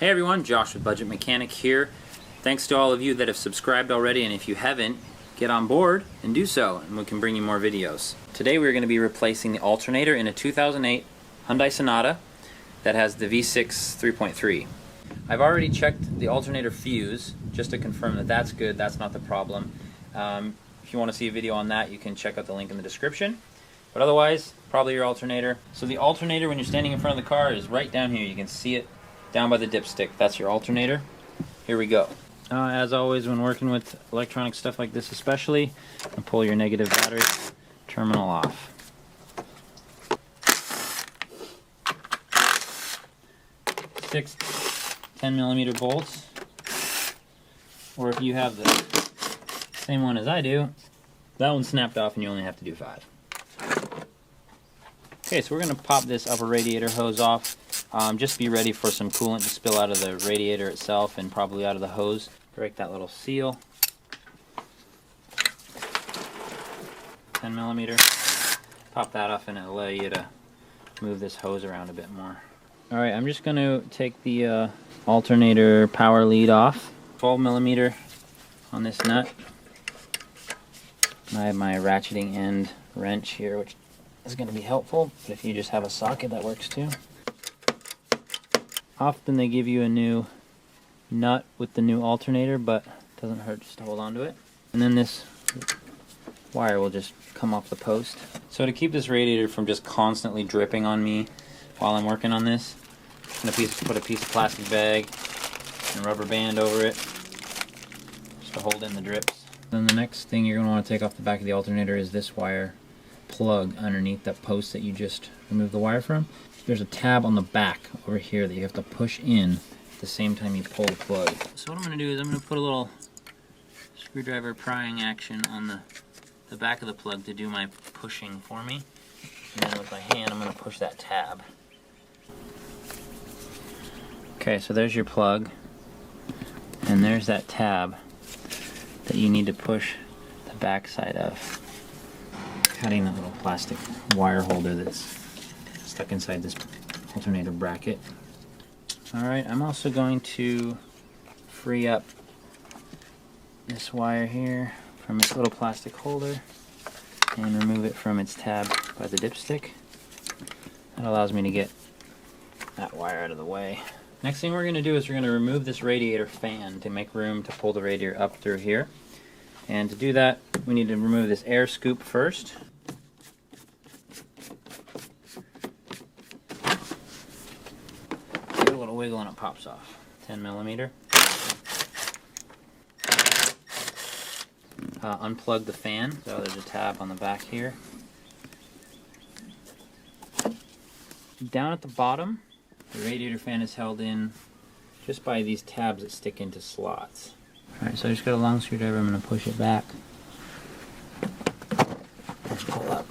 Hey everyone, Josh with Budget Mechanic here. Thanks to all of you that have subscribed already, and if you haven't, get on board and do so, and we can bring you more videos. Today we're going to be replacing the alternator in a 2008 Hyundai Sonata that has the V6 3.3. I've already checked the alternator fuse just to confirm that that's good, that's not the problem. If you want to see a video on that, you can check out the link in the description. But otherwise, probably your alternator. So the alternator, when you're standing in front of the car, is right down here. You can see it down by the dipstick. That's your alternator. Here we go. As always, when working with electronic stuff like this especially, and pull your negative battery terminal off. Six 10mm bolts, or if you have the same one as I do, that one snapped off and you only have to do 5. Okay, so we're going to pop this upper radiator hose off. Just be ready for some coolant to spill out of the radiator itself and probably out of the hose. Break that little seal. 10mm. Pop that off and it'll allow you to move this hose around a bit more. Alright, I'm just going to take the alternator power lead off. 12mm on this nut. I have my ratcheting end wrench here, which is going to be helpful, but if you just have a socket, that works too. Often they give you a new nut with the new alternator, but it doesn't hurt just to hold on to it. And then this wire will just come off the post. So to keep this radiator from just constantly dripping on me while I'm working on this, I'm going to put a piece of plastic bag and rubber band over it just to hold in the drips. Then the next thing you're going to want to take off the back of the alternator is this wire plug underneath that post that you just removed the wire from. There's a tab on the back over here that you have to push in at the same time you pull the plug. So what I'm going to do is I'm going to put a little screwdriver prying action on the back of the plug to do my pushing for me. And then with my hand I'm going to push that tab. Okay, so there's your plug. And there's that tab that you need to push the back side of. Cutting that little plastic wire holder that's stuck inside this alternator bracket. Alright, I'm also going to free up this wire here from its little plastic holder and remove it from its tab by the dipstick. That allows me to get that wire out of the way. Next thing we're going to do is we're going to remove this radiator fan to make room to pull the radiator up through here. And to do that, we need to remove this air scoop first. Give it a little wiggle and it pops off. 10mm. Unplug the fan. So there's a tab on the back here. Down at the bottom, the radiator fan is held in just by these tabs that stick into slots. Alright, so I just got a long screwdriver, I'm going to push it back. Let's pull up.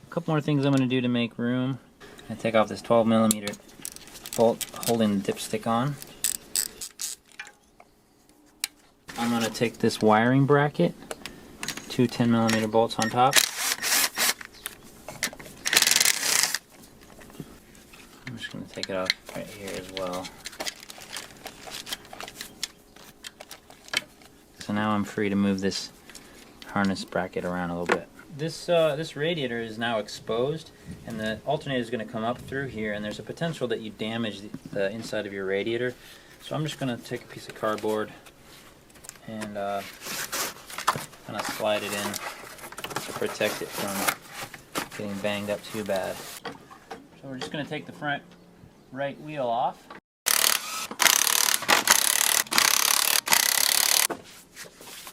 A couple more things I'm going to do to make room. I'm going to take off this 12mm bolt holding the dipstick on. I'm going to take this wiring bracket, 2 10mm bolts on top. I'm just going to take it off right here as well. So now I'm free to move this harness bracket around a little bit. This radiator is now exposed, and the alternator is going to come up through here, and there's a potential that you damage the inside of your radiator. So I'm just going to take a piece of cardboard and kind of slide it in to protect it from getting banged up too bad. So we're just going to take the front right wheel off.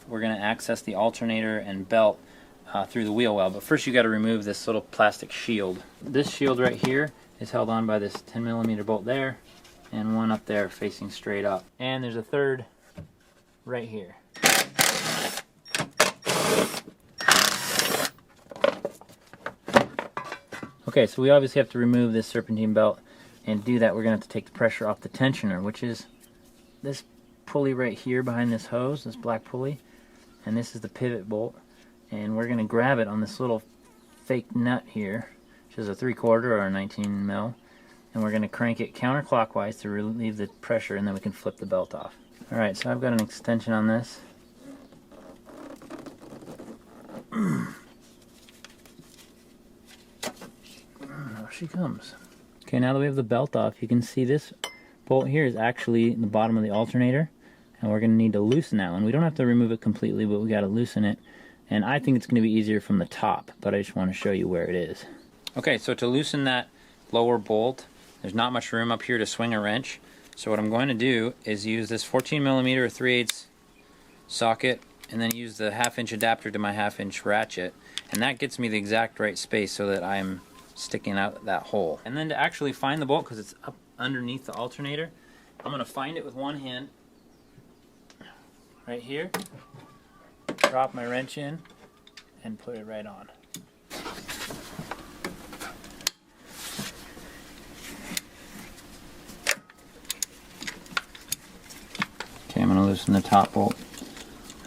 We're going to access the alternator and belt through the wheel well, but first you got to remove this little plastic shield. This shield right here is held on by this 10mm bolt there, and one up there facing straight up. And there's a third right here. Okay, so we obviously have to remove this serpentine belt, and to do that we're going to have to take the pressure off the tensioner, which is this pulley right here behind this hose, this black pulley. and this is the pivot bolt, and we're going to grab it on this little fake nut here, which is a 3/4 or a 19 mil, and we're going to crank it counterclockwise to relieve the pressure, and then we can flip the belt off. Alright, so I've got an extension on this. There she comes. Okay, now that we have the belt off, you can see this bolt here is actually in the bottom of the alternator, and we're going to need to loosen that one. We don't have to remove it completely, but we got to loosen it, and I think it's going to be easier from the top, but I just want to show you where it is. Okay, so to loosen that lower bolt, there's not much room up here to swing a wrench, so what I'm going to do is use this 14mm 3/8 socket, and then use the 1/2 inch adapter to my 1/2 inch ratchet, and that gets me the exact right space so that I'm sticking out that hole. And then to actually find the bolt, because it's up underneath the alternator, I'm going to find it with one hand right here, drop my wrench in, and put it right on. Okay, I'm going to loosen the top bolt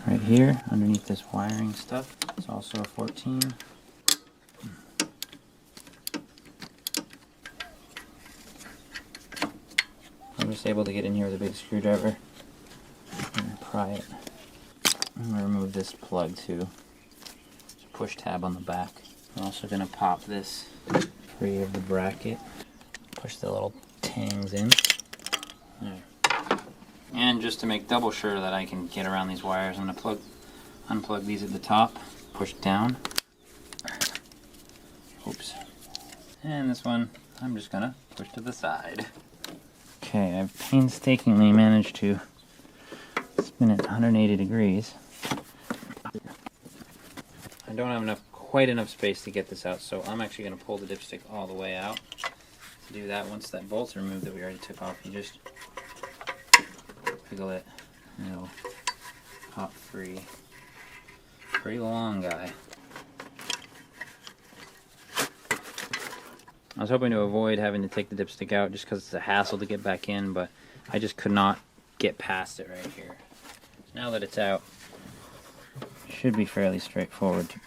right here underneath this wiring stuff. It's also a 14. I'm just able to get in here with a big screwdriver and pry it. I'm going to remove this plug too. There's a push tab on the back. I'm also going to pop this free of the bracket. Push the little tangs in. There. And just to make double sure that I can get around these wires, I'm going to unplug these at the top, push down. Oops. And this one, I'm just going to push to the side. Okay, I've painstakingly managed to spin it 180 degrees. I don't have quite enough space to get this out, so I'm actually going to pull the dipstick all the way out. To do that, once that bolt's removed that we already took off, you just wiggle it and it'll pop free. Pretty long guy. I was hoping to avoid having to take the dipstick out just because it's a hassle to get back in, but I just could not get past it right here. Now that it's out, it should be fairly straightforward to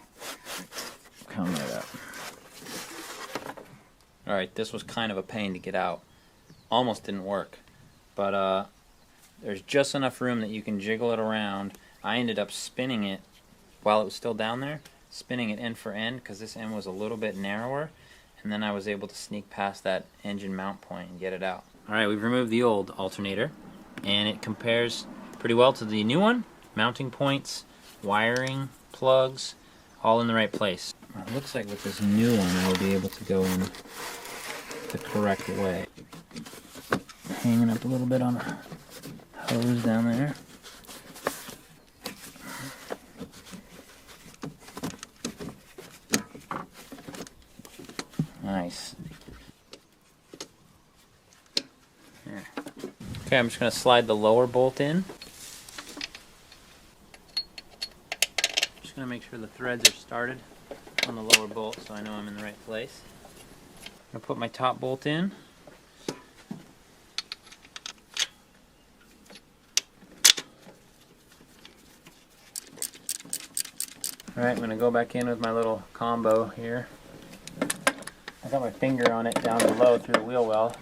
come right up. Alright, this was kind of a pain to get out. Almost didn't work, but there's just enough room that you can jiggle it around. I ended up spinning it while it was still down there, spinning it end for end because this end was a little bit narrower. And then I was able to sneak past that engine mount point and get it out. Alright, we've removed the old alternator, and it compares pretty well to the new one. Mounting points, wiring, plugs, all in the right place. It looks like with this new one I will be able to go in the correct way. Hanging up a little bit on a hose down there. Nice. There. Okay, I'm just going to slide the lower bolt in. Just going to make sure the threads are started on the lower bolt so I know I'm in the right place. I'm going to put my top bolt in. Alright, I'm going to go back in with my little combo here. I got my finger on it down below through the wheel well.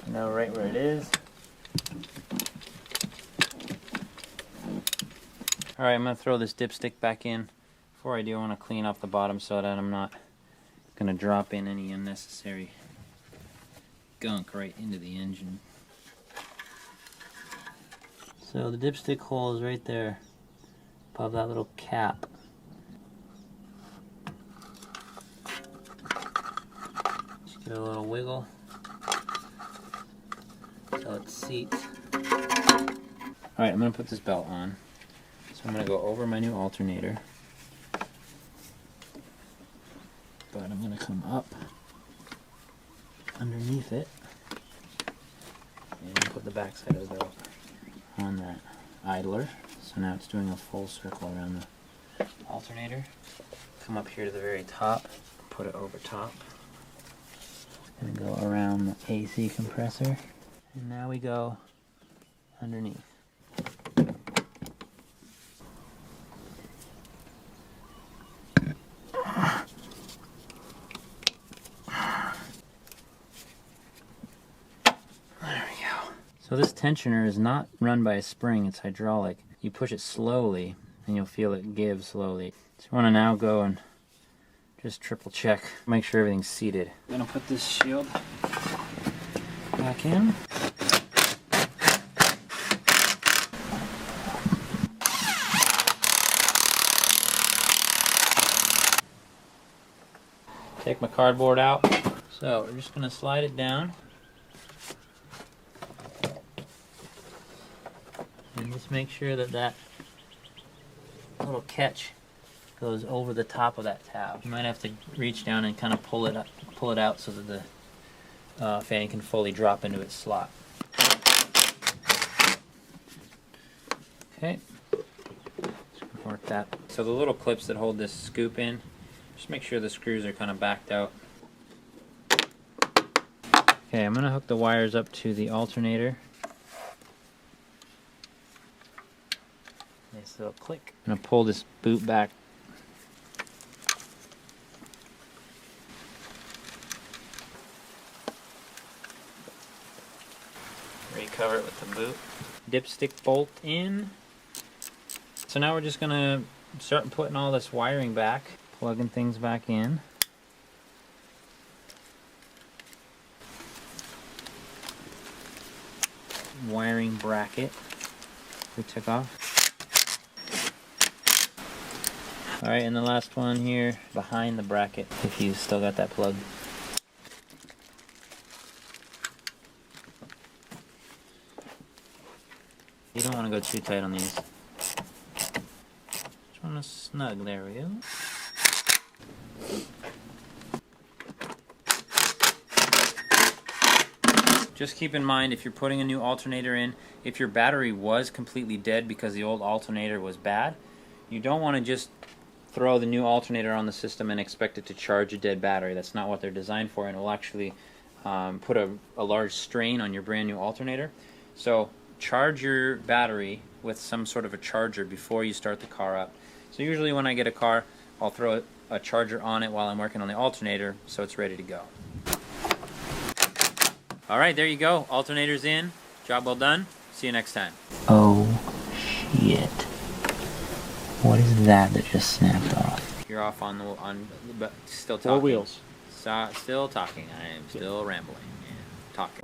I know right where it is. Alright, I'm going to throw this dipstick back in. Before I do, I want to clean off the bottom so that I'm not going to drop in any unnecessary gunk right into the engine. So the dipstick hole is right there above that little cap. Give it a little wiggle until it seats. Alright, I'm going to put this belt on. So I'm going to go over my new alternator. But I'm going to come up underneath it and put the backside of the belt on that idler. So now it's doing a full circle around the alternator. Come up here to the very top, put it over top. And go around the AC compressor, and now we go underneath. So this tensioner is not run by a spring, it's hydraulic. You push it slowly and you'll feel it give slowly. So you want to now go and just triple check, make sure everything's seated. I'm gonna put this shield back in. Take my cardboard out. So we're just gonna slide it down. And just make sure that that little catch goes over the top of that tab. You might have to reach down and kind of pull it out so that the fan can fully drop into its slot. Okay, just work that. So the little clips that hold this scoop in, just make sure the screws are kind of backed out. Okay, I'm gonna hook the wires up to the alternator. Nice little click. I'm gonna pull this boot back. Recover it with the boot. Dipstick bolt in. So now we're just gonna start putting all this wiring back, plugging things back in. Wiring bracket we took off. Alright, and the last one here behind the bracket, if you still got that plug. You don't want to go too tight on these. Just want to snug, there we go. Just keep in mind, if you're putting a new alternator in, if your battery was completely dead because the old alternator was bad, you don't want to just throw the new alternator on the system and expect it to charge a dead battery. That's not what they're designed for, and it will actually put a large strain on your brand new alternator. So charge your battery with some sort of a charger before you start the car up. So usually when I get a car, I'll throw a charger on it while I'm working on the alternator so it's ready to go. Alright, there you go. Alternator's in. Job well done. See you next time. Oh shit. What is that just snapped off? You're off on but still talking. 4 wheels. Still talking. I am still rambling and talking.